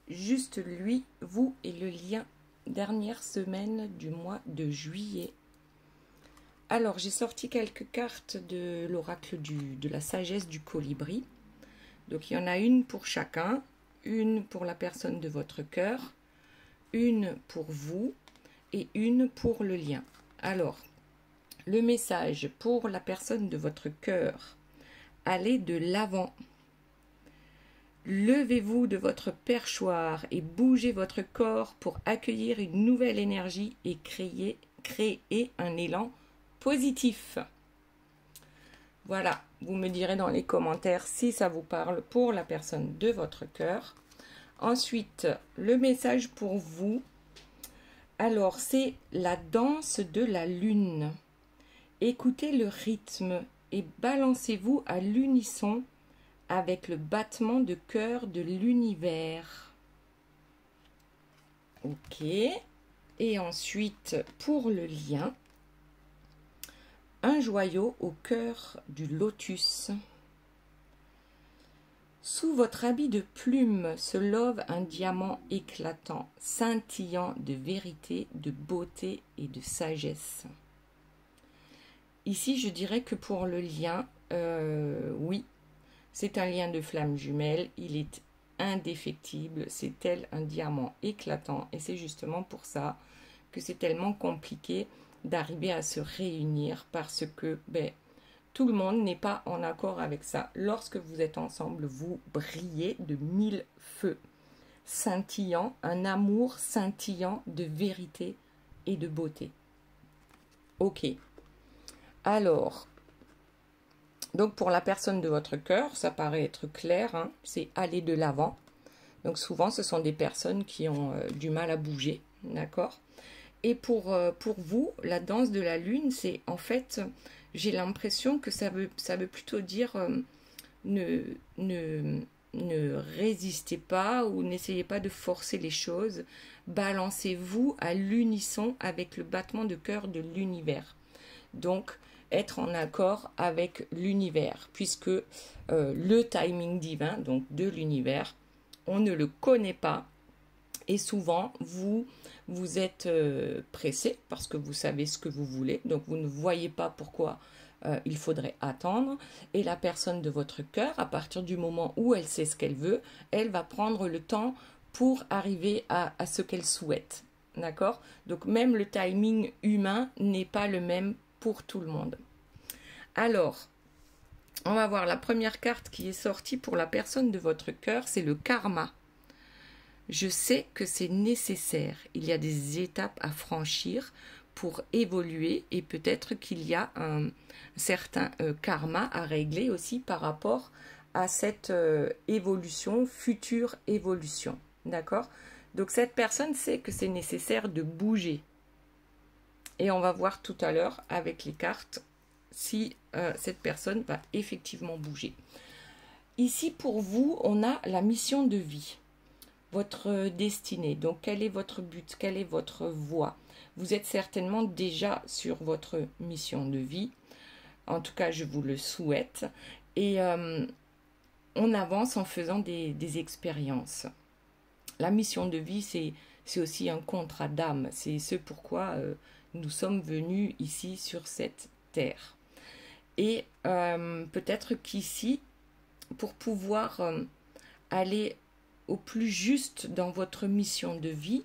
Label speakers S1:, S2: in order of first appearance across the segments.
S1: juste lui, vous et le lien. Dernière semaine du mois de juillet. Alors, j'ai sorti quelques cartes de l'oracle de la sagesse du colibri. Donc, il y en a une pour chacun, une pour la personne de votre cœur, une pour vous et une pour le lien. Alors, le message pour la personne de votre cœur, allez de l'avant. Levez-vous de votre perchoir et bougez votre corps pour accueillir une nouvelle énergie et créer un élan positif. Voilà, vous me direz dans les commentaires si ça vous parle pour la personne de votre cœur. Ensuite, le message pour vous. Alors, c'est la danse de la lune. Écoutez le rythme et balancez-vous à l'unisson avec le battement de cœur de l'univers. Ok. Et ensuite, pour le lien, un joyau au cœur du lotus. Sous votre habit de plume se love un diamant éclatant, scintillant de vérité, de beauté et de sagesse. Ici, je dirais que pour le lien, oui, c'est un lien de flamme jumelle, il est indéfectible, c'est tel un diamant éclatant et c'est justement pour ça que c'est tellement compliqué d'arriver à se réunir parce que tout le monde n'est pas en accord avec ça. Lorsque vous êtes ensemble, vous brillez de mille feux, scintillant, un amour scintillant de vérité et de beauté. Ok. Alors, donc pour la personne de votre cœur, ça paraît être clair, hein, c'est aller de l'avant. Donc souvent, ce sont des personnes qui ont du mal à bouger, d'accord? Et pour vous, la danse de la lune, c'est en fait, j'ai l'impression que ça veut plutôt dire ne résistez pas ou n'essayez pas de forcer les choses. Balancez-vous à l'unisson avec le battement de cœur de l'univers. Donc, être en accord avec l'univers, puisque le timing divin, donc de l'univers, on ne le connaît pas. Et souvent, vous êtes pressé parce que vous savez ce que vous voulez, donc vous ne voyez pas pourquoi il faudrait attendre. Et la personne de votre cœur, à partir du moment où elle sait ce qu'elle veut, elle va prendre le temps pour arriver à ce qu'elle souhaite. D'accord? Donc même le timing humain n'est pas le même pour tout le monde. Alors, on va voir la première carte qui est sortie pour la personne de votre cœur, c'est le karma. Je sais que c'est nécessaire. Il y a des étapes à franchir pour évoluer et peut-être qu'il y a un certain karma à régler aussi par rapport à cette évolution, future évolution. D'accord? Donc cette personne sait que c'est nécessaire de bouger. Et on va voir tout à l'heure avec les cartes si cette personne va effectivement bouger. Ici pour vous, on a la mission de vie. Votre destinée. Donc, quel est votre but? Quelle est votre voie? Vous êtes certainement déjà sur votre mission de vie. En tout cas, je vous le souhaite. Et on avance en faisant des expériences. La mission de vie, c'est aussi un contrat d'âme. C'est ce pourquoi nous sommes venus ici sur cette terre. Et peut-être qu'ici, pour pouvoir aller au plus juste dans votre mission de vie,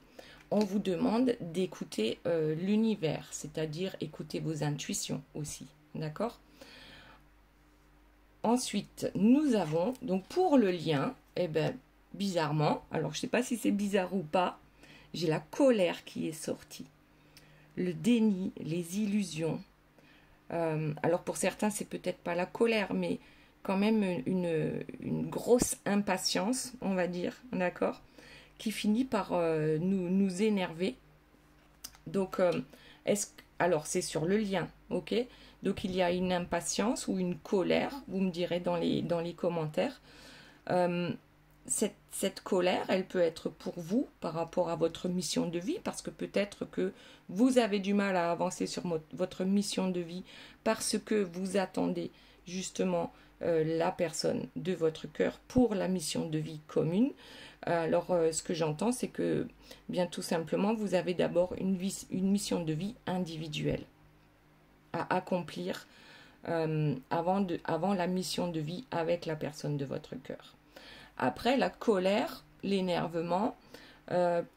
S1: on vous demande d'écouter l'univers, c'est-à-dire écouter vos intuitions aussi, d'accord? Ensuite, nous avons, donc pour le lien, bizarrement, alors je ne sais pas si c'est bizarre ou pas, j'ai la colère qui est sortie, le déni, les illusions. Alors pour certains, c'est peut-être pas la colère, mais quand même une grosse impatience, on va dire, d'accord, qui finit par nous énerver. Donc, alors c'est sur le lien, ok? Donc il y a une impatience ou une colère, vous me direz dans les commentaires. Cette colère, elle peut être pour vous par rapport à votre mission de vie, parce que peut-être que vous avez du mal à avancer sur votre mission de vie parce que vous attendez justement la personne de votre cœur pour la mission de vie commune. Alors, ce que j'entends, c'est que, bien tout simplement, vous avez d'abord une mission de vie individuelle à accomplir avant la mission de vie avec la personne de votre cœur. Après, la colère, l'énervement,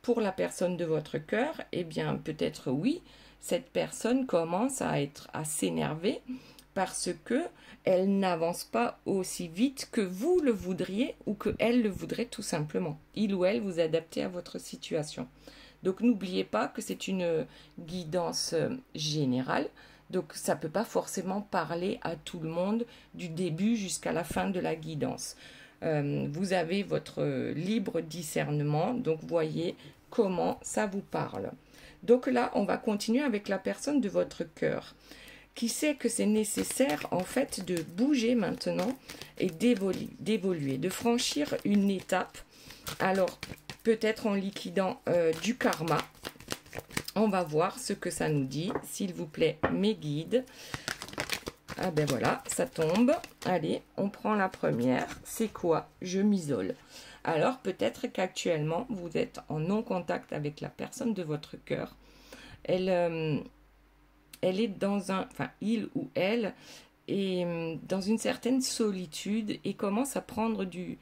S1: pour la personne de votre cœur, eh bien, peut-être oui, cette personne commence à s'énerver parce que elle n'avance pas aussi vite que vous le voudriez ou que elle le voudrait tout simplement. Il ou elle vous adaptez à votre situation. Donc n'oubliez pas que c'est une guidance générale. Donc ça ne peut pas forcément parler à tout le monde du début jusqu'à la fin de la guidance. Vous avez votre libre discernement, donc voyez comment ça vous parle. Donc là, on va continuer avec la personne de votre cœur, qui sait que c'est nécessaire en fait de bouger maintenant et d'évoluer, de franchir une étape. Alors, peut-être en liquidant du karma. On va voir ce que ça nous dit. S'il vous plaît, mes guides. Ah ben voilà, ça tombe. Allez, on prend la première. C'est quoi? Je m'isole. Alors, peut-être qu'actuellement, vous êtes en non-contact avec la personne de votre cœur. Elle est dans un... Enfin, il ou elle est dans une certaine solitude et commence à prendre du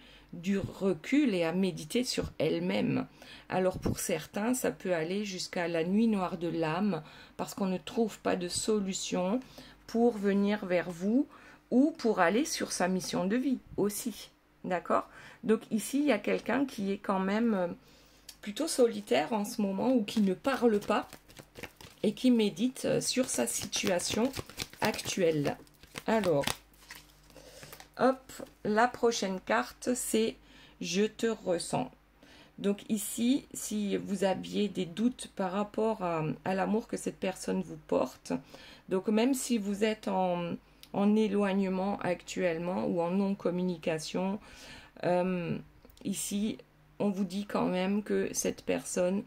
S1: recul et à méditer sur elle-même. Alors pour certains, ça peut aller jusqu'à la nuit noire de l'âme parce qu'on ne trouve pas de solution pour venir vers vous ou pour aller sur sa mission de vie aussi. D'accord? Donc ici, il y a quelqu'un qui est quand même plutôt solitaire en ce moment ou qui ne parle pas et qui médite sur sa situation actuelle. Alors, hop, la prochaine carte, c'est « Je te ressens ». Donc ici, si vous aviez des doutes par rapport à l'amour que cette personne vous porte, donc même si vous êtes en éloignement actuellement ou en non-communication, ici, on vous dit quand même que cette personne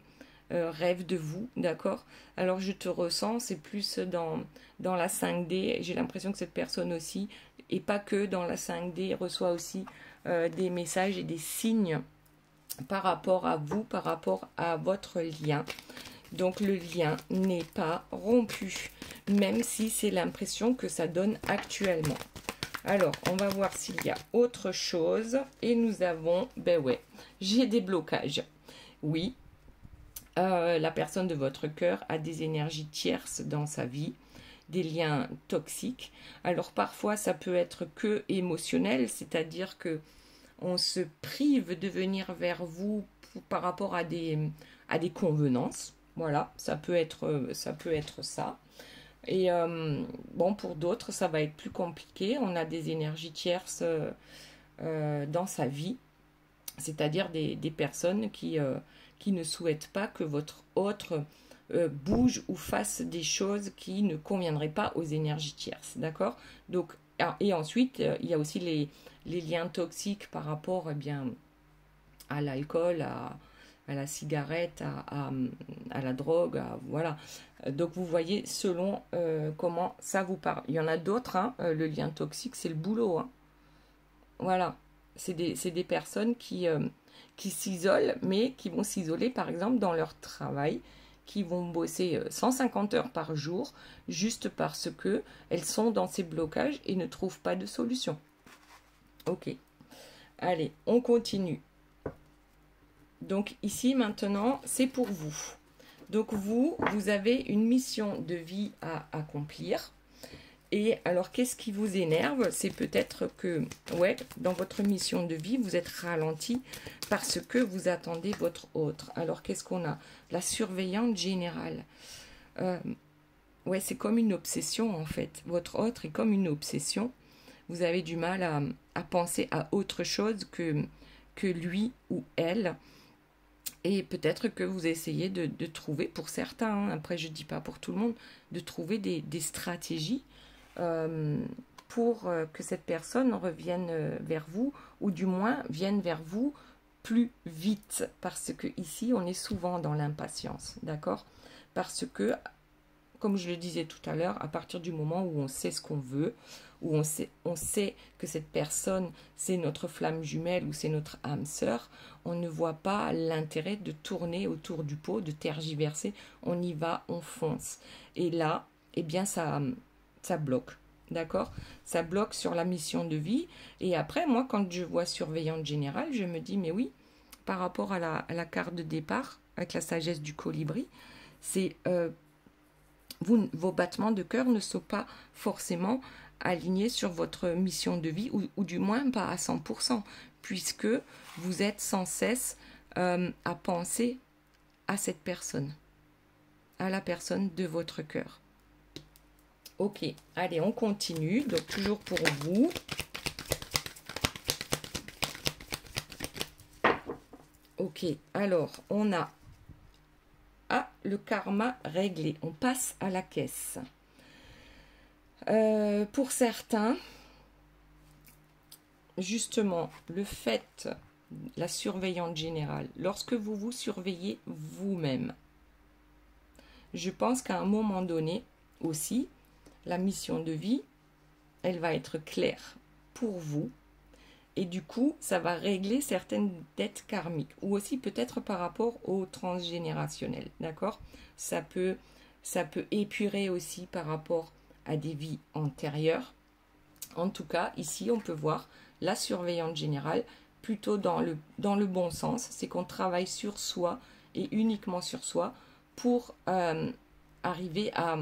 S1: rêve de vous, d'accord? Alors je te ressens, c'est plus dans la 5D, j'ai l'impression que cette personne aussi, et pas que dans la 5D, reçoit aussi des messages et des signes par rapport à vous, par rapport à votre lien. Donc le lien n'est pas rompu, même si c'est l'impression que ça donne actuellement. Alors, on va voir s'il y a autre chose. Et nous avons, ben ouais, j'ai des blocages. Oui, la personne de votre cœur a des énergies tierces dans sa vie, des liens toxiques. Alors parfois, ça peut être que émotionnel, c'est-à-dire que on se prive de venir vers vous par rapport à des convenances. Voilà, ça peut être ça. Et bon, pour d'autres, ça va être plus compliqué. On a des énergies tierces dans sa vie, c'est-à-dire des personnes qui ne souhaitent pas que votre autre bouge ou fasse des choses qui ne conviendraient pas aux énergies tierces. D'accord? Donc, et ensuite, il y a aussi les liens toxiques par rapport bien, à l'alcool, à la cigarette, à la drogue, voilà. Donc vous voyez selon comment ça vous parle. Il y en a d'autres, hein, le lien toxique, c'est le boulot. Hein. Voilà, c'est des personnes qui s'isolent, mais qui vont s'isoler par exemple dans leur travail, qui vont bosser 150 heures par jour, juste parce que elles sont dans ces blocages et ne trouvent pas de solution. Ok, allez, on continue. Donc ici maintenant, c'est pour vous. Donc vous avez une mission de vie à accomplir. Et alors, qu'est-ce qui vous énerve? C'est peut-être que, ouais, dans votre mission de vie, vous êtes ralenti parce que vous attendez votre autre. Alors, qu'est-ce qu'on a? La surveillante générale. Ouais, c'est comme une obsession, en fait. Votre autre est comme une obsession. Vous avez du mal à penser à autre chose que lui ou elle. Et peut-être que vous essayez de trouver, pour certains, hein, après je ne dis pas pour tout le monde, de trouver des stratégies pour que cette personne revienne vers vous, ou du moins vienne vers vous plus vite, parce que ici on est souvent dans l'impatience, d'accord? Parce que comme je le disais tout à l'heure, à partir du moment où on sait ce qu'on veut, où on sait que cette personne, c'est notre flamme jumelle ou c'est notre âme sœur, on ne voit pas l'intérêt de tourner autour du pot, de tergiverser. On y va, on fonce. Et là, eh bien, ça bloque. D'accord? Ça bloque sur la mission de vie. Et après, moi, quand je vois surveillante générale, je me dis, mais oui, par rapport à la carte de départ, avec la sagesse du colibri, c'est vos battements de cœur ne sont pas forcément alignés sur votre mission de vie, ou du moins pas à 100%, puisque vous êtes sans cesse à penser à cette personne, à la personne de votre cœur. Ok, allez, on continue. Donc, toujours pour vous. Ok, alors, on a le karma réglé. On passe à la caisse. Pour certains, justement, le fait, la surveillante générale, lorsque vous vous surveillez vous-même, je pense qu'à un moment donné aussi, la mission de vie, elle va être claire pour vous. Et du coup, ça va régler certaines dettes karmiques. Ou aussi peut-être par rapport au transgénérationnel. D'accord? Ça peut épurer aussi par rapport à des vies antérieures. En tout cas, ici, on peut voir la surveillante générale plutôt dans le bon sens. C'est qu'on travaille sur soi et uniquement sur soi pour arriver à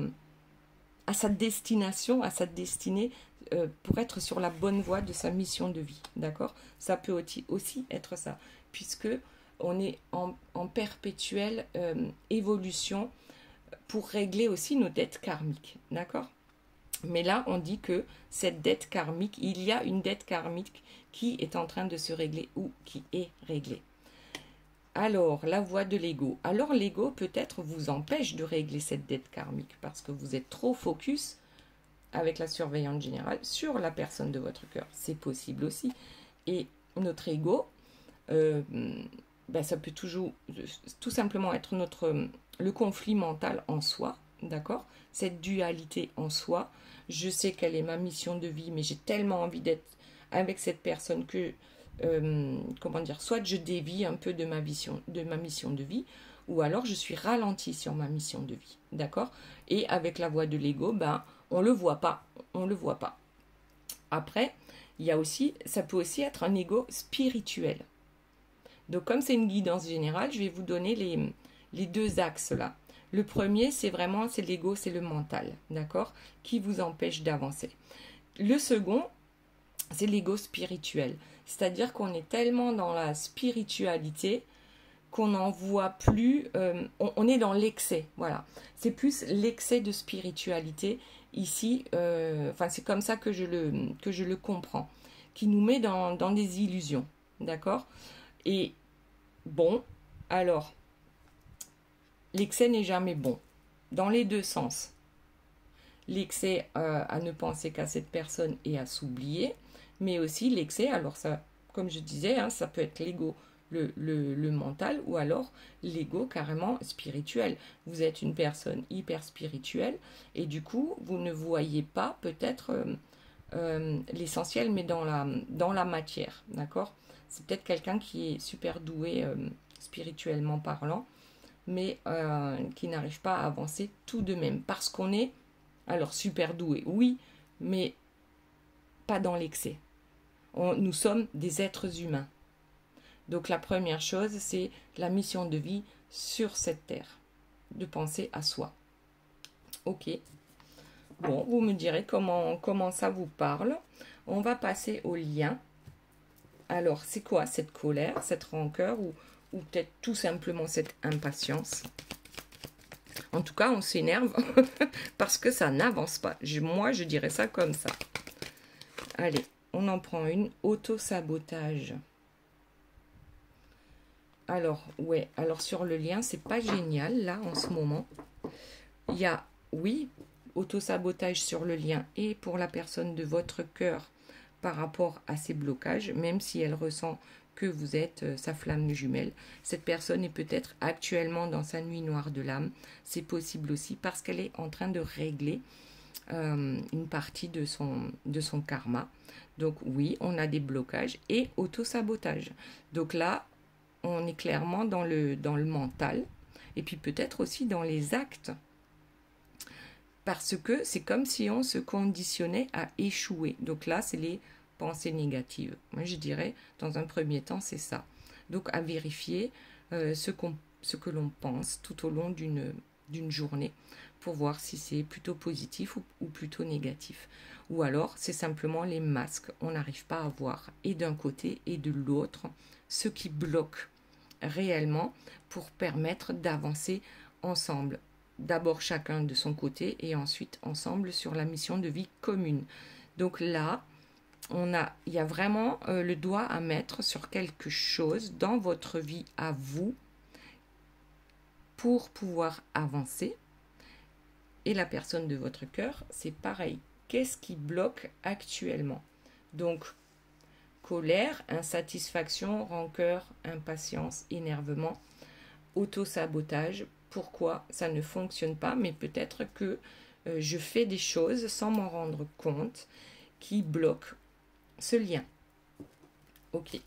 S1: sa destination, à sa destinée, pour être sur la bonne voie de sa mission de vie. D'accord? Ça peut aussi être ça, puisque on est en perpétuelle évolution pour régler aussi nos dettes karmiques. D'accord? Mais là, on dit que cette dette karmique, il y a une dette karmique qui est en train de se régler ou qui est réglée. Alors, la voie de l'ego. Alors, l'ego peut-être vous empêche de régler cette dette karmique parce que vous êtes trop focus avec la surveillante générale sur la personne de votre cœur. C'est possible aussi. Et notre ego, ça peut toujours tout simplement être le conflit mental en soi, d'accord? Cette dualité en soi. Je sais quelle est ma mission de vie, mais j'ai tellement envie d'être avec cette personne que soit je dévie un peu de ma mission de vie, ou alors je suis ralentie sur ma mission de vie, d'accord? Et avec la voie de l'ego, on le voit pas. Après, ça peut aussi être un ego spirituel. Donc comme c'est une guidance générale, je vais vous donner les deux axes là. Le premier, c'est l'ego, c'est le mental, d'accord, qui vous empêche d'avancer. Le second, c'est l'ego spirituel. C'est-à-dire qu'on est tellement dans la spiritualité qu'on n'en voit plus, on est dans l'excès, voilà. C'est plus l'excès de spiritualité ici, c'est comme ça que je le comprends, qui nous met dans des illusions, d'accord? Et bon, alors, l'excès n'est jamais bon, dans les deux sens. L'excès à ne penser qu'à cette personne et à s'oublier, mais aussi l'excès, alors ça, comme je disais, ça peut être l'ego, le mental, ou alors l'ego carrément spirituel. Vous êtes une personne hyper spirituelle, et du coup, vous ne voyez pas peut-être l'essentiel, mais dans la matière, d'accord? C'est peut-être quelqu'un qui est super doué spirituellement parlant, mais qui n'arrive pas à avancer tout de même, parce qu'on est, alors super doué, oui, mais pas dans l'excès. Nous sommes des êtres humains. Donc la première chose, c'est la mission de vie sur cette terre, de penser à soi. Ok. Bon, vous me direz comment ça vous parle. On va passer au lien. Alors, c'est quoi cette colère, cette rancœur ou peut-être tout simplement cette impatience? En tout cas, on s'énerve parce que ça n'avance pas. Moi, je dirais ça comme ça. Allez, on en prend une. Auto-sabotage. Alors, ouais, alors sur le lien, c'est pas génial, là, en ce moment. Il y a, oui, auto-sabotage sur le lien et pour la personne de votre cœur par rapport à ces blocages, même si elle ressent que vous êtes sa flamme jumelle. Cette personne est peut-être actuellement dans sa nuit noire de l'âme. C'est possible aussi parce qu'elle est en train de régler une partie de son karma. Donc oui, on a des blocages et auto-sabotage. Donc là, on est clairement dans le mental et puis peut-être aussi dans les actes. Parce que c'est comme si on se conditionnait à échouer. Donc là, c'est les pensées négatives. Moi, je dirais, dans un premier temps, c'est ça. Donc à vérifier ce que l'on pense tout au long d'une journée pour voir si c'est plutôt positif ou plutôt négatif. Ou alors, c'est simplement les masques. On n'arrive pas à voir, et d'un côté et de l'autre, ce qui bloque réellement pour permettre d'avancer ensemble. D'abord chacun de son côté et ensuite ensemble sur la mission de vie commune. Donc là, il y a vraiment le doigt à mettre sur quelque chose dans votre vie à vous pour pouvoir avancer. Et la personne de votre cœur, c'est pareil. Qu'est-ce qui bloque actuellement? Donc, colère, insatisfaction, rancœur, impatience, énervement, auto-sabotage. Pourquoi ça ne fonctionne pas? Mais peut-être que je fais des choses sans m'en rendre compte qui bloquent ce lien. Ok,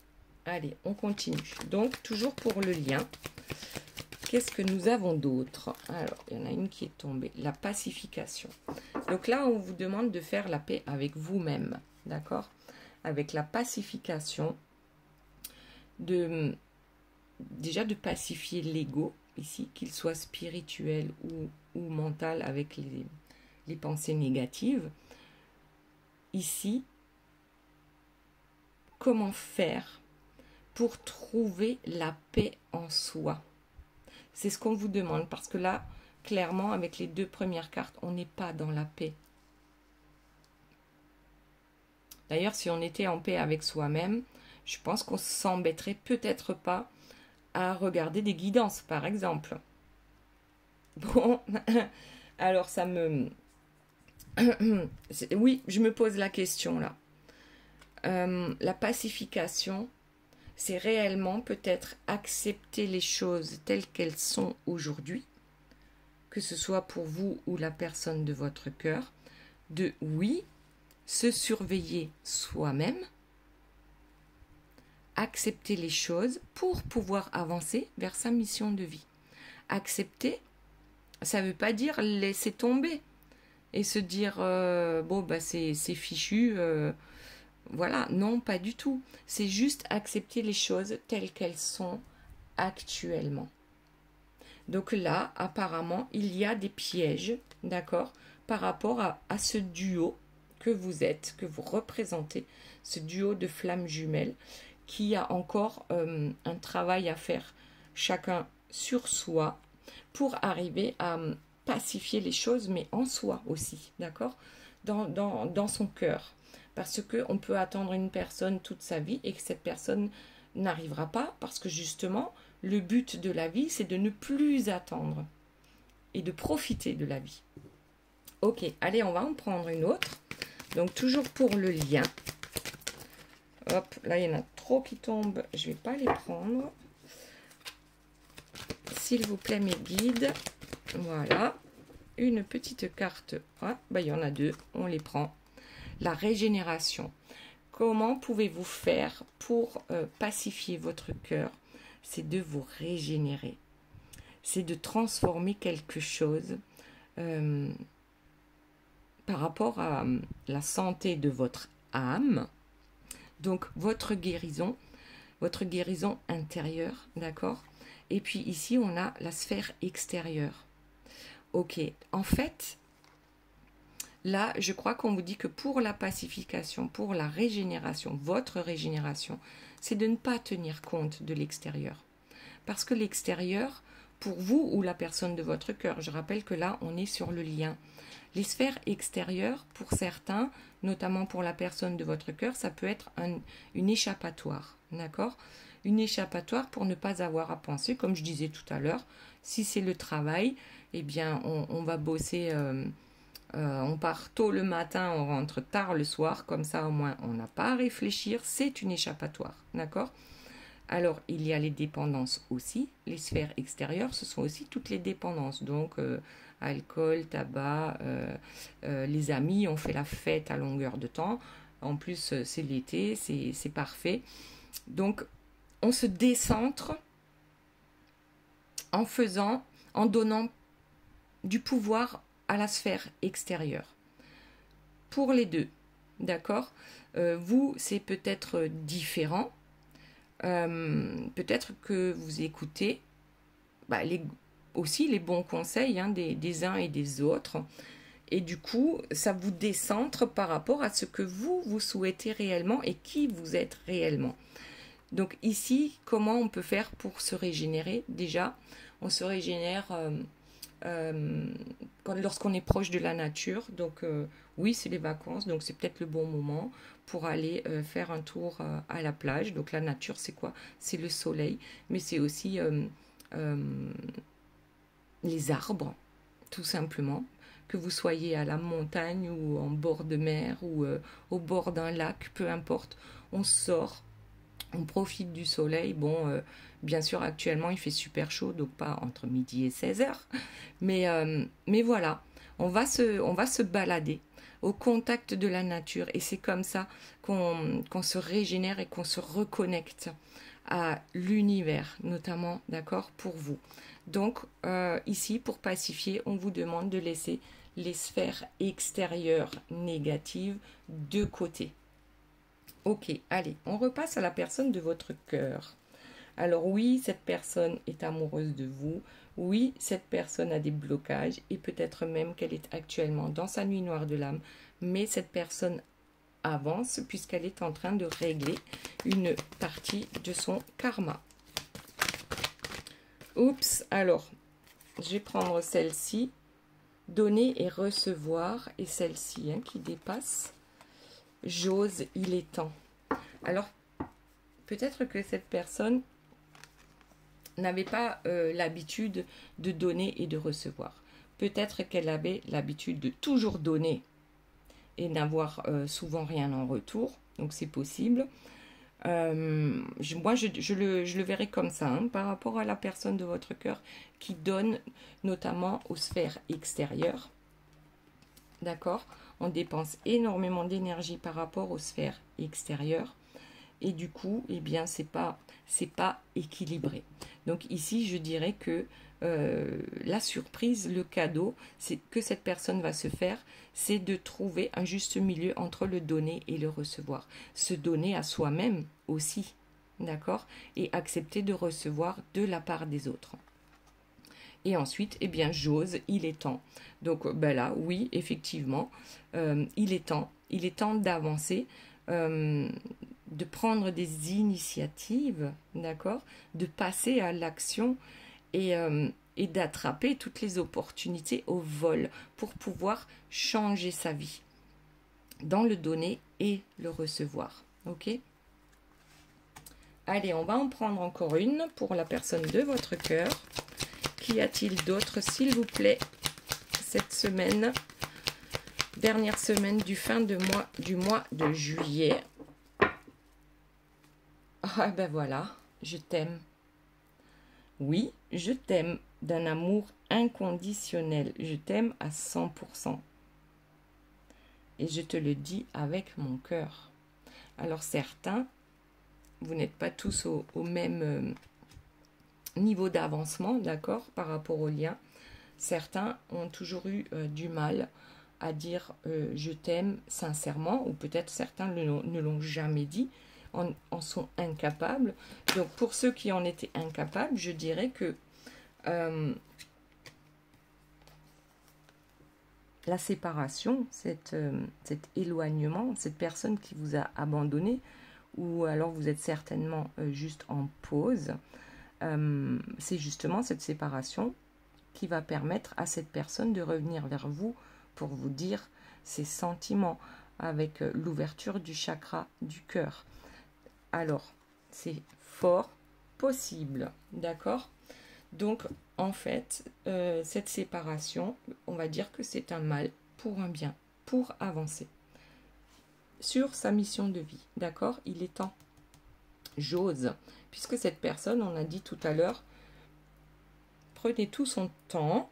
S1: allez, on continue. Donc, toujours pour le lien. Qu'est-ce que nous avons d'autre? Alors, il y en a une qui est tombée. La pacification. Donc là, on vous demande de faire la paix avec vous-même. D'accord? Avec la pacification, déjà de pacifier l'ego, ici, qu'il soit spirituel ou mental avec les pensées négatives. Ici, comment faire pour trouver la paix en soi? C'est ce qu'on vous demande, parce que là, clairement, avec les deux premières cartes, on n'est pas dans la paix. D'ailleurs, si on était en paix avec soi-même, je pense qu'on s'embêterait peut-être pas à regarder des guidances, par exemple. Bon, alors ça me... Oui, je me pose la question là. La pacification, c'est réellement peut-être accepter les choses telles qu'elles sont aujourd'hui, que ce soit pour vous ou la personne de votre cœur, de oui, se surveiller soi-même, accepter les choses pour pouvoir avancer vers sa mission de vie. Accepter, ça ne veut pas dire laisser tomber et se dire bon bah c'est fichu, voilà, non, pas du tout. C'est juste accepter les choses telles qu'elles sont actuellement. Donc là, apparemment, il y a des pièges, d'accord, par rapport à ce duo que vous êtes, que vous représentez, ce duo de flammes jumelles, qui a encore un travail à faire chacun sur soi pour arriver à pacifier les choses, mais en soi aussi, d'accord, dans son cœur. Parce qu'on peut attendre une personne toute sa vie et que cette personne n'arrivera pas, parce que justement, le but de la vie, c'est de ne plus attendre et de profiter de la vie. Ok, allez, on va en prendre une autre. Donc, toujours pour le lien. Hop, là, il y en a trop qui tombent. Je ne vais pas les prendre. S'il vous plaît, mes guides. Voilà. Une petite carte. Ah, bah, il y en a deux. On les prend. La régénération. Comment pouvez-vous faire pour pacifier votre cœur? C'est de vous régénérer. C'est de transformer quelque chose par rapport à la santé de votre âme. Donc, votre guérison intérieure, d'accord? Et puis ici, on a la sphère extérieure. Ok, en fait, là, je crois qu'on vous dit que pour la pacification, pour la régénération, votre régénération, c'est de ne pas tenir compte de l'extérieur. Parce que l'extérieur, pour vous ou la personne de votre cœur, je rappelle que là, on est sur le lien. Les sphères extérieures, pour certains, notamment pour la personne de votre cœur, ça peut être une échappatoire, d'accord? Une échappatoire pour ne pas avoir à penser, comme je disais tout à l'heure. Si c'est le travail, eh bien, on va bosser... on part tôt le matin, on rentre tard le soir, comme ça au moins on n'a pas à réfléchir, c'est une échappatoire, d'accord? Alors, il y a les dépendances aussi. Les sphères extérieures, ce sont aussi toutes les dépendances. Donc, alcool, tabac, les amis, on fait la fête à longueur de temps. En plus, c'est l'été, c'est parfait. Donc, on se décentre en donnant du pouvoir à la sphère extérieure. Pour les deux, d'accord? Vous, c'est peut-être différent. Peut-être que vous écoutez aussi les bons conseils des uns et des autres. Et du coup, ça vous décentre par rapport à ce que vous souhaitez réellement et qui vous êtes réellement. Donc ici, comment on peut faire pour se régénérer? Déjà, on se régénère lorsqu'on est proche de la nature. Donc oui, c'est les vacances, donc c'est peut-être le bon moment pour aller faire un tour à la plage. Donc la nature, c'est quoi? C'est le soleil, mais c'est aussi les arbres, tout simplement. Que vous soyez à la montagne ou en bord de mer ou au bord d'un lac, peu importe, on sort, on profite du soleil. Bon, bien sûr, actuellement, il fait super chaud, donc pas entre midi et 16 heures. Mais voilà, on va se balader au contact de la nature. Et c'est comme ça qu'on se régénère et qu'on se reconnecte à l'univers, notamment, d'accord, pour vous. Donc, ici, pour pacifier, on vous demande de laisser les sphères extérieures négatives de côté. Ok, allez, on repasse à la personne de votre cœur. Alors oui, cette personne est amoureuse de vous. Oui, cette personne a des blocages et peut-être même qu'elle est actuellement dans sa nuit noire de l'âme. Mais cette personne avance puisqu'elle est en train de régler une partie de son karma. Oups, alors, je vais prendre celle-ci, donner et recevoir, et celle-ci qui dépasse. J'ose, il est temps. Alors, peut-être que cette personne n'avait pas l'habitude de donner et de recevoir. Peut-être qu'elle avait l'habitude de toujours donner et n'avoir souvent rien en retour. Donc, c'est possible. Moi, je le verrai comme ça, par rapport à la personne de votre cœur qui donne notamment aux sphères extérieures. D'accord? On dépense énormément d'énergie par rapport aux sphères extérieures. Et du coup, eh bien, c'est pas équilibré. Donc ici, je dirais que la surprise, le cadeau, c'est que cette personne va se faire, c'est de trouver un juste milieu entre le donner et le recevoir. Se donner à soi-même aussi, d'accord? Et accepter de recevoir de la part des autres. Et ensuite, eh bien, j'ose, il est temps. Donc là, oui, effectivement, il est temps d'avancer, de prendre des initiatives, d'accord, de passer à l'action et d'attraper toutes les opportunités au vol pour pouvoir changer sa vie dans le donner et le recevoir. Ok? Allez, on va en prendre encore une pour la personne de votre cœur. Qu'y a-t-il d'autre, s'il vous plaît, cette semaine, dernière semaine du mois de juillet? Ah ben voilà, je t'aime. Oui, je t'aime d'un amour inconditionnel. Je t'aime à 100%. Et je te le dis avec mon cœur. Alors certains, vous n'êtes pas tous au même niveau d'avancement, d'accord, par rapport au lien. Certains ont toujours eu du mal à dire je t'aime sincèrement, ou peut-être certains ne l'ont jamais dit, en sont incapables. Donc pour ceux qui en étaient incapables, je dirais que la séparation, cet éloignement, cette personne qui vous a abandonné, ou alors vous êtes certainement juste en pause, c'est justement cette séparation qui va permettre à cette personne de revenir vers vous pour vous dire ses sentiments avec l'ouverture du chakra du cœur. Alors, c'est fort possible, d'accord? Donc, en fait, cette séparation, on va dire que c'est un mal pour un bien, pour avancer sur sa mission de vie, d'accord? Il est temps. J'ose, puisque cette personne, on a dit tout à l'heure, prenez tout son temps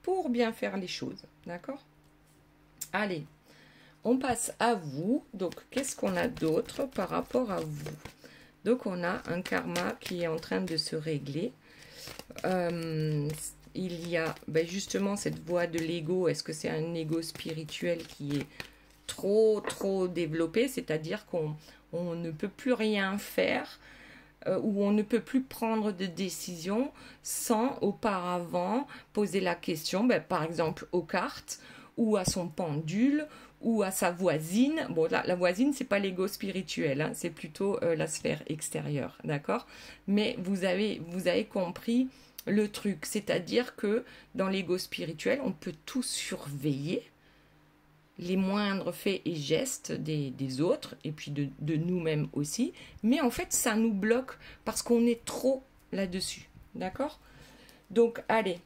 S1: pour bien faire les choses, d'accord? Allez, on passe à vous. Donc, qu'est-ce qu'on a d'autre par rapport à vous? Donc, on a un karma qui est en train de se régler. Il y a justement cette voie de l'ego. Est-ce que c'est un ego spirituel qui est trop développé? C'est-à-dire qu'on ne peut plus rien faire où on ne peut plus prendre de décision sans auparavant poser la question, par exemple aux cartes, ou à son pendule, ou à sa voisine. Bon, là, la voisine, c'est pas l'ego spirituel, hein, c'est plutôt la sphère extérieure, d'accord? Mais vous avez compris le truc, c'est-à-dire que dans l'ego spirituel, on peut tout surveiller, les moindres faits et gestes des autres, et puis de nous-mêmes aussi, mais en fait, ça nous bloque parce qu'on est trop là-dessus, d'accord? Donc, allez,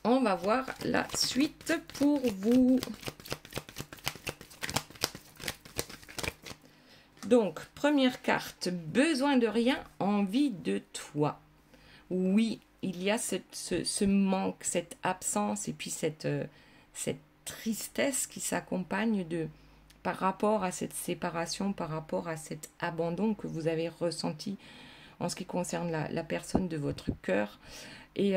S1: on va voir la suite pour vous. Donc, première carte, besoin de rien, envie de toi. Oui, il y a ce manque, cette absence, et puis cette tristesse qui s'accompagne par rapport à cette séparation, par rapport à cet abandon que vous avez ressenti en ce qui concerne la personne de votre cœur. Et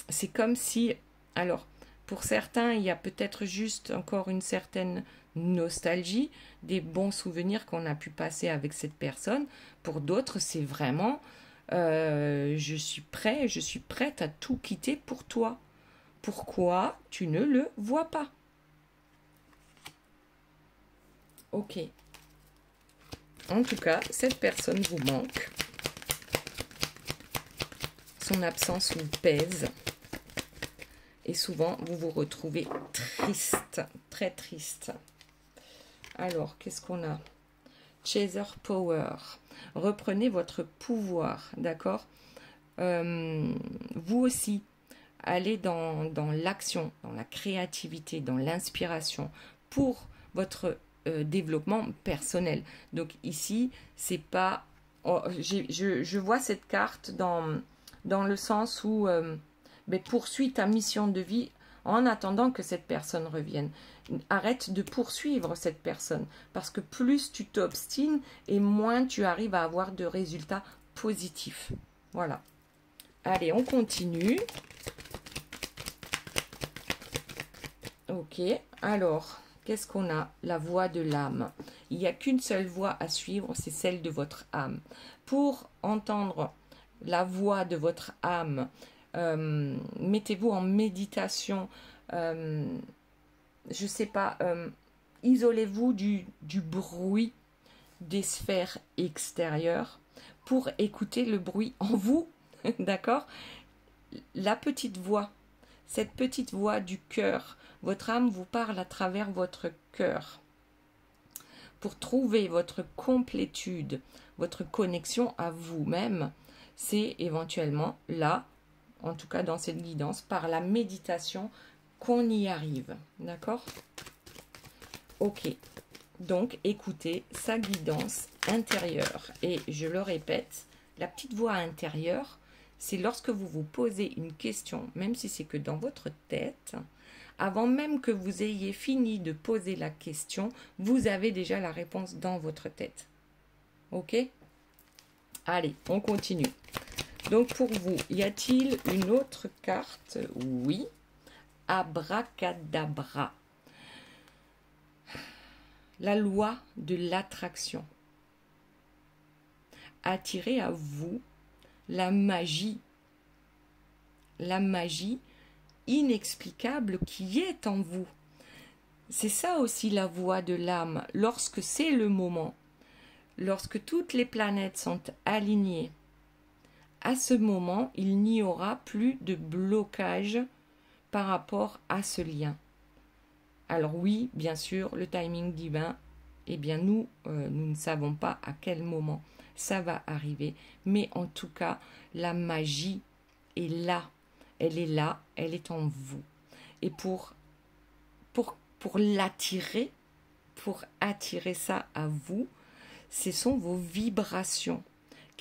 S1: c'est comme si, alors, pour certains, il y a peut-être juste encore une certaine nostalgie, des bons souvenirs qu'on a pu passer avec cette personne. Pour d'autres, c'est vraiment, je suis prête à tout quitter pour toi. Pourquoi tu ne le vois pas? Ok. En tout cas, cette personne vous manque. Son absence vous pèse. Et souvent, vous vous retrouvez triste, très triste. Alors, qu'est-ce qu'on a? Chaser Power. Reprenez votre pouvoir, d'accord? Vous aussi, allez dans l'action, dans la créativité, dans l'inspiration pour votre développement personnel. Donc ici, c'est pas... Oh, je vois cette carte dans le sens où poursuis ta mission de vie en attendant que cette personne revienne. Arrête de poursuivre cette personne parce que plus tu t'obstines et moins tu arrives à avoir de résultats positifs. Voilà. Allez, on continue. Ok, alors, qu'est-ce qu'on a? La voie de l'âme. Il n'y a qu'une seule voie à suivre, c'est celle de votre âme. Pour entendre la voix de votre âme, mettez-vous en méditation, je sais pas, isolez-vous du bruit des sphères extérieures pour écouter le bruit en vous, d'accord? La petite voix, cette petite voix du cœur, votre âme vous parle à travers votre cœur. Pour trouver votre complétude, votre connexion à vous-même, c'est éventuellement là, en tout cas dans cette guidance, par la méditation qu'on y arrive. D'accord? Ok. Donc, écoutez sa guidance intérieure. Et je le répète, la petite voix intérieure, c'est lorsque vous vous posez une question, même si c'est que dans votre tête, avant même que vous ayez fini de poser la question, vous avez déjà la réponse dans votre tête. Ok? Allez, on continue. Donc pour vous, y a-t-il une autre carte? Oui. Abracadabra. La loi de l'attraction. Attirez à vous la magie inexplicable qui est en vous. C'est ça aussi la voie de l'âme. Lorsque c'est le moment, lorsque toutes les planètes sont alignées, à ce moment, il n'y aura plus de blocage par rapport à ce lien. Alors oui, bien sûr, le timing divin, eh bien nous ne savons pas à quel moment ça va arriver, mais en tout cas, la magie est là. Elle est là, elle est en vous. Et pour l'attirer, pour attirer ça à vous, ce sont vos vibrations.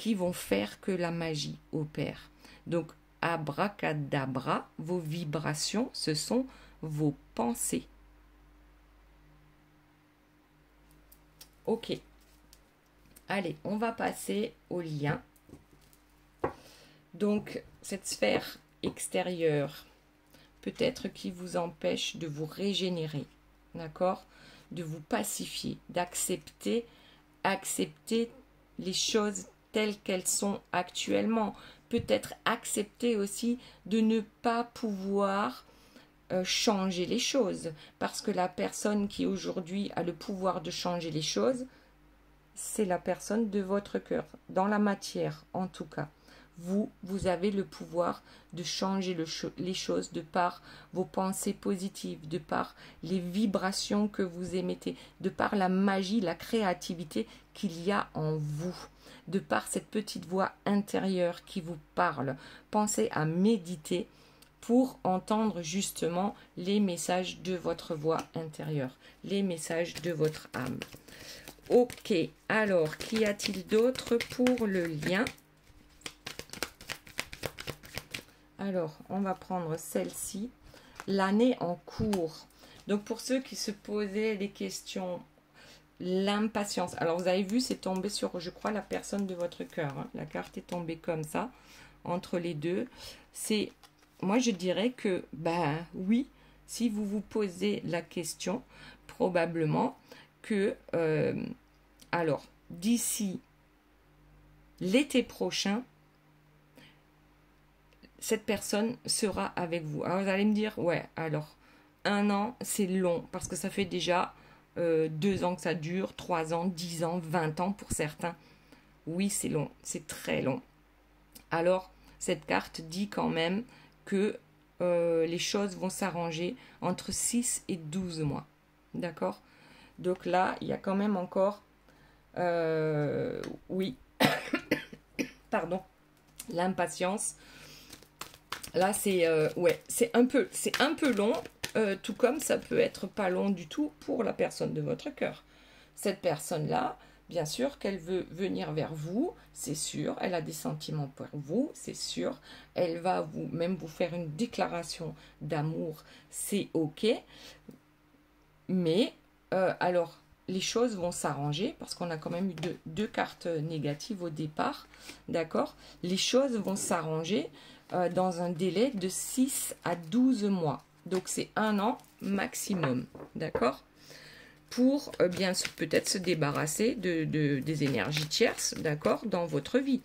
S1: qui vont faire que la magie opère. Donc, abracadabra, vos vibrations, ce sont vos pensées. Ok. Allez, on va passer au lien. Donc, cette sphère extérieure, peut-être qui vous empêche de vous régénérer, d'accord? De vous pacifier, d'accepter les choses telles qu'elles sont actuellement. Peut-être accepter aussi de ne pas pouvoir changer les choses. Parce que la personne qui aujourd'hui a le pouvoir de changer les choses, c'est la personne de votre cœur, dans la matière en tout cas. Vous avez le pouvoir de changer les choses de par vos pensées positives, de par les vibrations que vous émettez, de par la magie, la créativité qu'il y a en vous, de par cette petite voix intérieure qui vous parle. Pensez à méditer pour entendre justement les messages de votre voix intérieure, les messages de votre âme. Ok, alors, qu'y a-t-il d'autre pour le lien? Alors, on va prendre celle-ci, l'année en cours. Donc, pour ceux qui se posaient des questions, l'impatience. Alors, vous avez vu, c'est tombé sur, je crois, la personne de votre cœur. Hein. La carte est tombée comme ça, entre les deux. C'est, moi, je dirais que, ben oui, si vous vous posez la question, probablement que, alors, d'ici l'été prochain, cette personne sera avec vous. Alors, vous allez me dire, ouais, alors, 1 an, c'est long, parce que ça fait déjà 2 ans que ça dure, 3 ans, 10 ans, 20 ans pour certains. Oui, c'est long, c'est très long. Alors, cette carte dit quand même que les choses vont s'arranger entre 6 et 12 mois. D'accord? Donc là, il y a quand même encore, oui, pardon, l'impatience. Là, c'est ouais, c'est un peu long, tout comme ça peut être pas long du tout pour la personne de votre cœur. Cette personne-là, bien sûr qu'elle veut venir vers vous, c'est sûr. Elle a des sentiments pour vous, c'est sûr. Elle va même vous faire une déclaration d'amour, c'est ok. Mais alors, les choses vont s'arranger parce qu'on a quand même eu deux cartes négatives au départ, d'accord? Les choses vont s'arranger dans un délai de 6 à 12 mois. Donc, c'est 1 an maximum, d'accord? Pour bien peut-être se débarrasser des énergies tierces, d'accord, dans votre vie.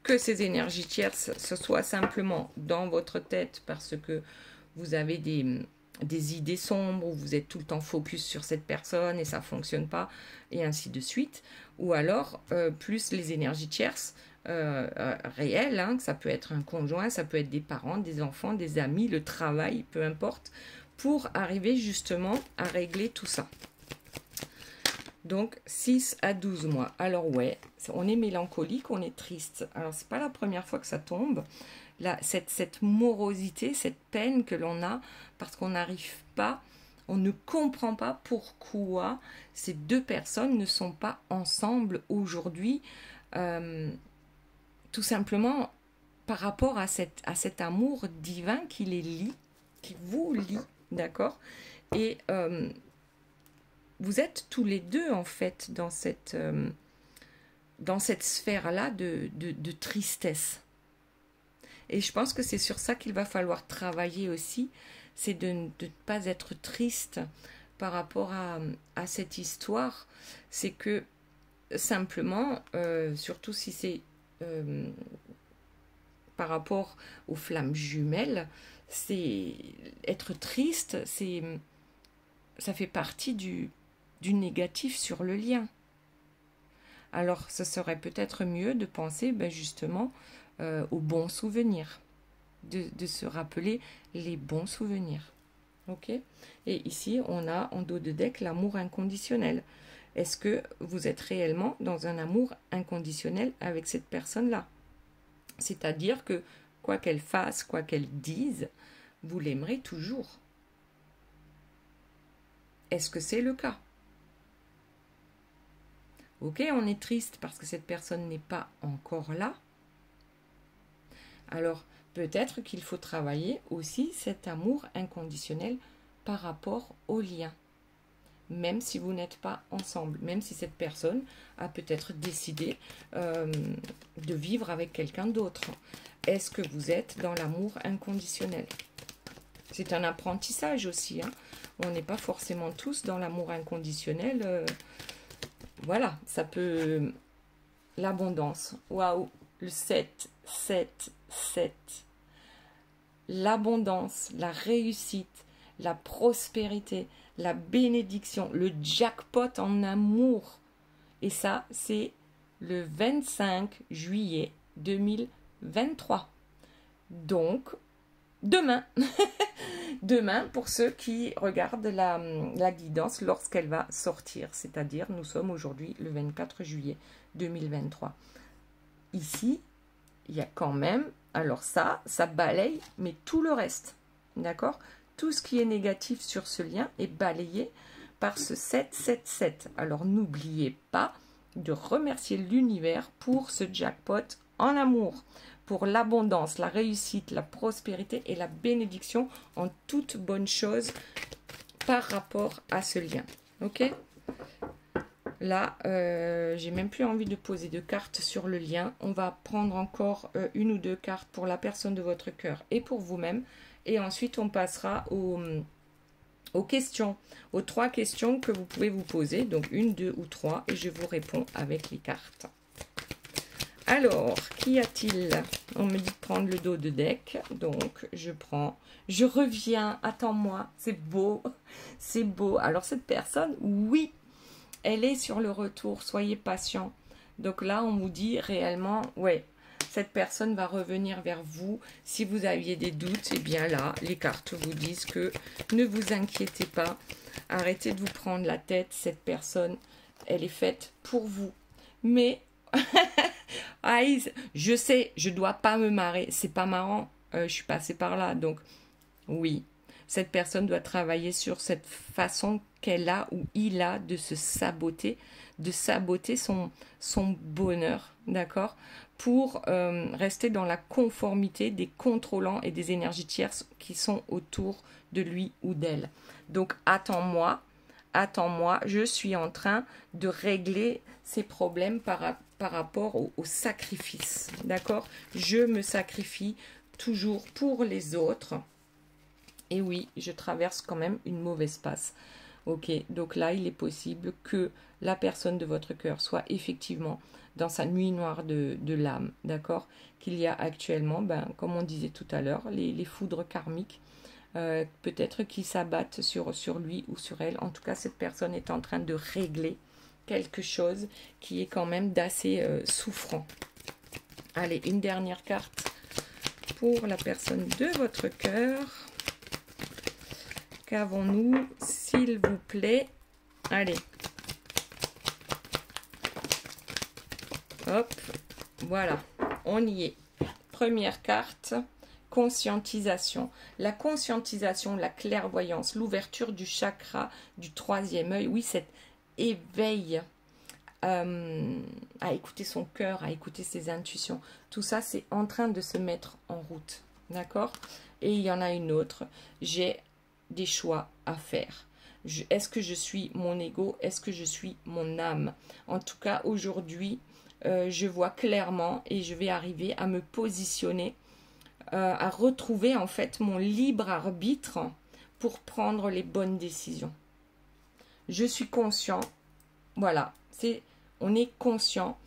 S1: Que ces énergies tierces, ce soit simplement dans votre tête parce que vous avez des idées sombres, où vous êtes tout le temps focus sur cette personne et ça ne fonctionne pas, et ainsi de suite. Ou alors, plus les énergies tierces réelles, hein, ça peut être un conjoint, ça peut être des parents, des enfants, des amis, le travail, peu importe, pour arriver justement à régler tout ça. Donc, 6 à 12 mois. Alors, ouais, on est mélancolique, on est triste. Alors, c'est pas la première fois que ça tombe. Là, cette morosité, cette peine que l'on a parce qu'on n'arrive pas, on ne comprend pas pourquoi ces deux personnes ne sont pas ensemble aujourd'hui. Tout simplement par rapport à cet amour divin qui les lie, qui vous lie, d'accord? Et vous êtes tous les deux, en fait, dans cette sphère-là de tristesse. Et je pense que c'est sur ça qu'il va falloir travailler aussi, c'est de ne pas être triste par rapport à cette histoire. C'est que, simplement, surtout si c'est par rapport aux flammes jumelles, c'est être triste, ça fait partie du négatif sur le lien. Alors, ce serait peut-être mieux de penser justement aux bons souvenirs, de se rappeler les bons souvenirs. Ok? Et ici, on a en dos de deck l'amour inconditionnel. Est-ce que vous êtes réellement dans un amour inconditionnel avec cette personne-là? C'est-à-dire que quoi qu'elle fasse, quoi qu'elle dise, vous l'aimerez toujours. Est-ce que c'est le cas? Ok, on est triste parce que cette personne n'est pas encore là. Alors, peut-être qu'il faut travailler aussi cet amour inconditionnel par rapport au lien. Même si vous n'êtes pas ensemble, même si cette personne a peut-être décidé de vivre avec quelqu'un d'autre. Est-ce que vous êtes dans l'amour inconditionnel? C'est un apprentissage aussi. Hein. On n'est pas forcément tous dans l'amour inconditionnel. Voilà, ça peut... L'abondance. Waouh, le 7, 7, 7. L'abondance, la réussite, la prospérité, la bénédiction, le jackpot en amour. Et ça, c'est le 25 juillet 2023. Donc, demain. Demain, pour ceux qui regardent la guidance lorsqu'elle va sortir. C'est-à-dire, nous sommes aujourd'hui le 24 juillet 2023. Ici, il y a quand même... Alors ça balaye, mais tout le reste. D'accord? Tout ce qui est négatif sur ce lien est balayé par ce 777. Alors n'oubliez pas de remercier l'univers pour ce jackpot en amour, pour l'abondance, la réussite, la prospérité et la bénédiction en toute bonne chose par rapport à ce lien. Ok? Là, j'ai même plus envie de poser de cartes sur le lien. On va prendre encore une ou deux cartes pour la personne de votre cœur et pour vous-même. Et ensuite, on passera aux questions, aux 3 questions que vous pouvez vous poser. Donc, 1, 2 ou 3. Et je vous réponds avec les cartes. Alors, qu'y a-t-il? On me dit de prendre le dos de deck. Donc, je prends. Je reviens. Attends-moi. C'est beau. C'est beau. Alors, cette personne, oui, elle est sur le retour. Soyez patient. Donc là, on vous dit réellement, ouais, cette personne va revenir vers vous. Si vous aviez des doutes, eh bien là, les cartes vous disent que ne vous inquiétez pas. Arrêtez de vous prendre la tête. Cette personne, elle est faite pour vous. Mais, je sais, je ne dois pas me marrer. C'est pas marrant. Je suis passée par là. Donc, oui, cette personne doit travailler sur cette façon qu'elle a ou il a de se saboter, de saboter son bonheur, d'accord, pour rester dans la conformité des contrôlants et des énergies tierces qui sont autour de lui ou d'elle. Donc, attends-moi, je suis en train de régler ces problèmes par rapport au sacrifice, d'accord? Je me sacrifie toujours pour les autres. Et oui, je traverse quand même une mauvaise passe. Ok, donc là, il est possible que la personne de votre cœur soit effectivement dans sa nuit noire de l'âme, d'accord? Qu'il y a actuellement, comme on disait tout à l'heure, les foudres karmiques, peut-être qui s'abattent sur lui ou sur elle. En tout cas, cette personne est en train de régler quelque chose qui est quand même d'assez souffrant. Allez, une dernière carte pour la personne de votre cœur. Qu'avons-nous, s'il vous plaît? Allez. Hop, voilà, on y est. Première carte, conscientisation. La conscientisation, la clairvoyance, l'ouverture du chakra du 3e œil. Oui, cet éveil à écouter son cœur, à écouter ses intuitions. Tout ça, c'est en train de se mettre en route. D'accord? Et il y en a une autre. J'ai des choix à faire. Est-ce que je suis mon ego? Est-ce que je suis mon âme? En tout cas, aujourd'hui, je vois clairement et je vais arriver à me positionner, à retrouver en fait mon libre arbitre pour prendre les bonnes décisions. Je suis conscient, voilà, on est conscient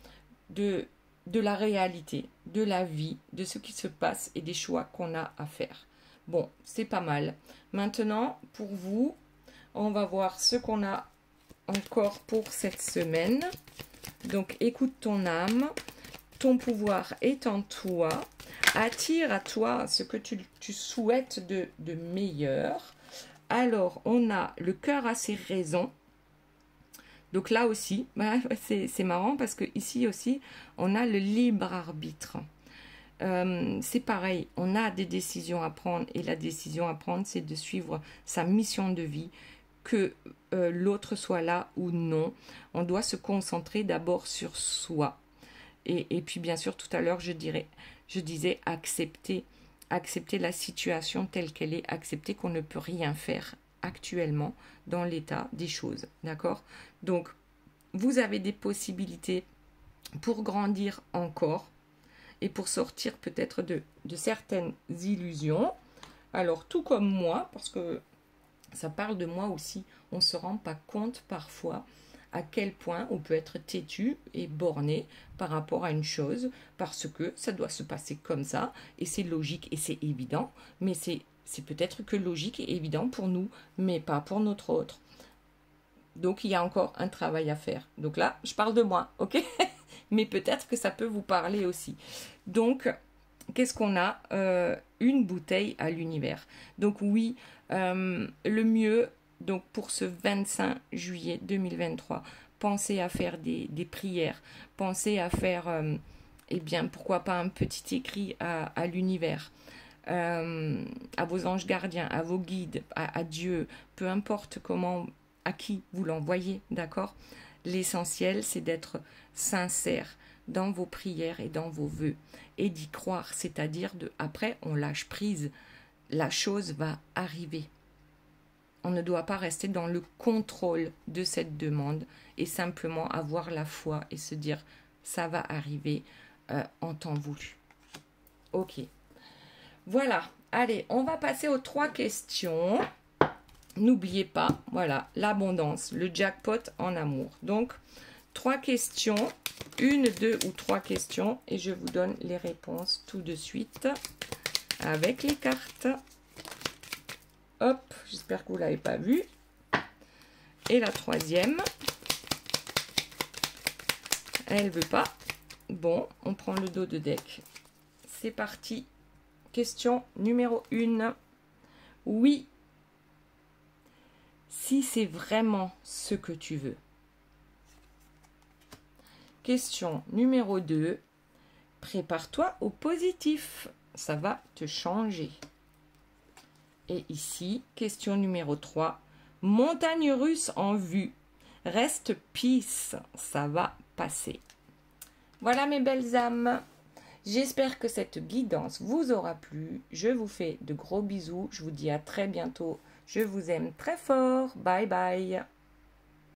S1: de la réalité, de la vie, de ce qui se passe et des choix qu'on a à faire. Bon, c'est pas mal. Maintenant, pour vous, on va voir ce qu'on a encore pour cette semaine. Donc, écoute ton âme. Ton pouvoir est en toi. Attire à toi ce que tu souhaites de meilleur. Alors, on a le cœur a ses raisons. Donc là aussi, c'est marrant parce que ici aussi, on a le libre arbitre. C'est pareil, on a des décisions à prendre et la décision à prendre, c'est de suivre sa mission de vie, que l'autre soit là ou non. On doit se concentrer d'abord sur soi. Et puis bien sûr, tout à l'heure, je disais accepter la situation telle qu'elle est, accepter qu'on ne peut rien faire actuellement dans l'état des choses. D'accord? Donc, vous avez des possibilités pour grandir encore et pour sortir peut-être de certaines illusions. Alors, tout comme moi, parce que ça parle de moi aussi, on ne se rend pas compte parfois à quel point on peut être têtu et borné par rapport à une chose, parce que ça doit se passer comme ça, et c'est logique et c'est évident, mais c'est peut-être que logique et évident pour nous, mais pas pour notre autre. Donc il y a encore un travail à faire. Donc là, je parle de moi, ok? Mais peut-être que ça peut vous parler aussi. Donc, qu'est-ce qu'on a? Une bouteille à l'univers. Donc oui, le mieux, donc pour ce 25 juillet 2023, pensez à faire des prières, pensez à faire, eh bien, pourquoi pas un petit écrit à l'univers, à vos anges gardiens, à vos guides, à Dieu, peu importe comment, à qui vous l'envoyez, d'accord? L'essentiel, c'est d'être sincère dans vos prières et dans vos vœux et d'y croire, c'est-à-dire après on lâche prise, la chose va arriver. On ne doit pas rester dans le contrôle de cette demande et simplement avoir la foi et se dire ça va arriver en temps voulu. Ok. Voilà. Allez, on va passer aux 3 questions. N'oubliez pas, voilà, l'abondance, le jackpot en amour. Donc, 3 questions, 1, 2 ou 3 questions et je vous donne les réponses tout de suite avec les cartes. Hop, j'espère que vous ne l'avez pas vu. Et la 3e, elle ne veut pas. Bon, on prend le dos de deck. C'est parti. Question numéro 1. Oui, si c'est vraiment ce que tu veux. Question numéro 2. Prépare-toi au positif. Ça va te changer. Et ici, question numéro 3. Montagne russe en vue. Reste peace. Ça va passer. Voilà mes belles âmes. J'espère que cette guidance vous aura plu. Je vous fais de gros bisous. Je vous dis à très bientôt. Je vous aime très fort. Bye bye.